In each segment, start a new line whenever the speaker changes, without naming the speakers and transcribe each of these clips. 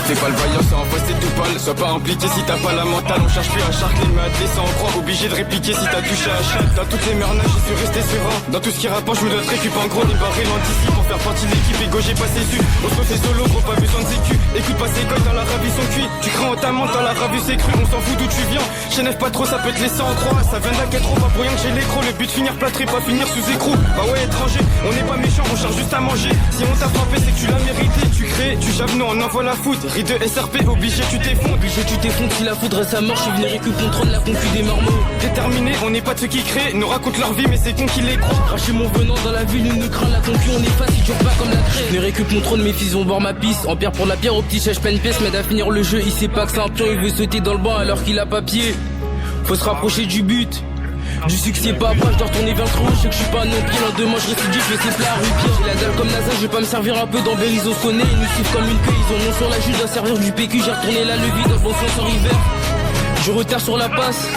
C'est pas le vaillant, c'est en face, c'est tout pâle. Sois pas impliqué si t'as pas la mentale. On cherche plus à charcler, mais à te laisser en croire. Obligé de répliquer si t'as touché à chaque. Dans toutes les mernages, je suis resté serein. Dans tout ce qui rapproche, je me dois te récupérer en gros. Les barils l'anticipe pour faire partie de l'équipe. Ego, j'ai passé dessus. On se fait solo, gros, pas besoin de sécu. Écoute pas ces coils dans la ravie, sont cuits. Tu crains en ta menthe, dans la ravie, c'est cru. On s'en fout d'où tu viens. J'énève pas trop, ça peut te laisser en croix. Ça vient de la quête trop, pas pour rien que j'ai l'écro. Le but finir plâtré, pas finir sous écrou. Bah ouais, étranger, on n'est pas méchant, on cherche juste à manger. Si on t'a frappé, c'est que tu l'as mérité. Tu crées, tu javes, nous on envoie la foudre. Ride de SRP, obligé, tu t'effondres.
Obligé, tu t'effondres, si la foudre est sa mort, je suis venu récup contrôle la concu des marmots.
Déterminé, on n'est pas de ceux qui créent, nous racontent leur vie, mais c'est con qui les croient.
Cracher mon venant dans la ville, nous ne craint la concu, on est pas si dur pas comme la craie. Ne récup mon trône, mes fils vont boire ma piste. En pierre pour la pierre, au petit chèche pleine pièce, m'aide à finir le jeu, il sait pas que c'est un pion, il veut sauter dans le banc alors qu'il a pas pied. Faut se rapprocher du but. Du succès pas proche, je dois retourner vers le trou. Je sais que je suis pas non pied, lendemain je récidie, je vais ces plats à rupir. J'ai la dalle comme NASA, je vais pas me servir un peu d'embellis, on se connaît. Ils nous suivent comme une queue, ils ont nom sur la juge, doit servir du PQ. J'ai retourné la levée dans le bon sens en hiver. Je retard sur la passe,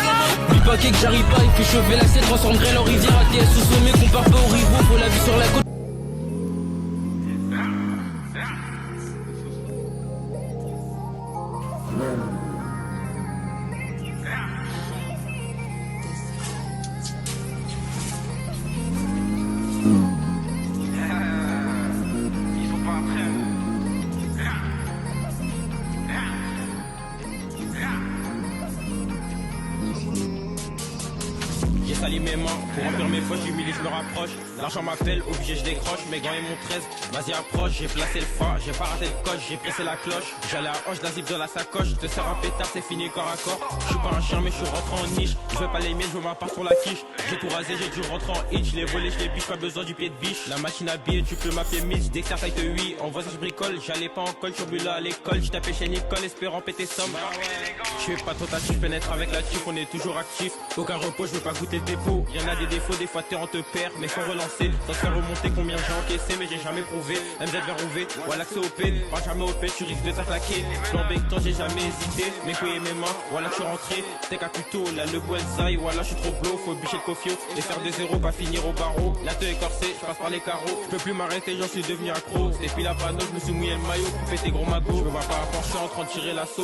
du paquet que j'arrive pas. Il fait chauffer l'assiette, transforme grêle en rivière. ATS au sommet, compare pas aux rivaux, faut la vue sur la côte.
J'ai sali mes mains pour remplir mes poches, j'humilie, je me rapproche. L'argent m'appelle, obligé, je décroche. Mes gants et mon 13, vas-y approche. J'ai placé le phare, j'ai pas raté le coche, j'ai pressé la cloche. J'allais à hoche, la zip de la sacoche. Je te sers un pétard, c'est fini corps à corps. Je suis pas un chien, mais je suis rentré en niche. Je veux pas les miens, je veux ma part sur la quiche. J'ai tout rasé, j'ai dû rentrer en hit. Je l'ai volé, je l'ai biche, pas besoin du pied de biche. La machine à billets, tu peux m'appeler Mitch. Dexter taille de 8, en voisin je bricole. J'allais pas en colle, je suis là à l'école. Je tapais chez Nicole, espérant péter somme. Je fais pas totatif, je pénètre avec la tif, on est toujours actif. Aucun repos, je veux pas goûter le dépôt. Y'en a des défauts, des fois t'es on te perd, mais faut relancer. Sans te faire remonter combien j'ai encaissé, mais j'ai jamais prouvé. MZ vers OV, ou à l'accès au P. Pas jamais au P, tu risques de t'attaquer. Plan B, toi j'ai jamais hésité. Mes couilles et mes mains, voilà je suis rentré. T'es qu'à couteau, là le bullseye, voilà je suis trop blow. Faut bicher le cofio et faire des zéros, pas finir au barreau. La te écorcée, je passe par les carreaux. Je peux plus m'arrêter, j'en suis devenu accro. Depuis la panneau, je me suis mouillé le maillot, coupé tes gros magots. Je me vois pas à Porsche en train de tirer l'assaut.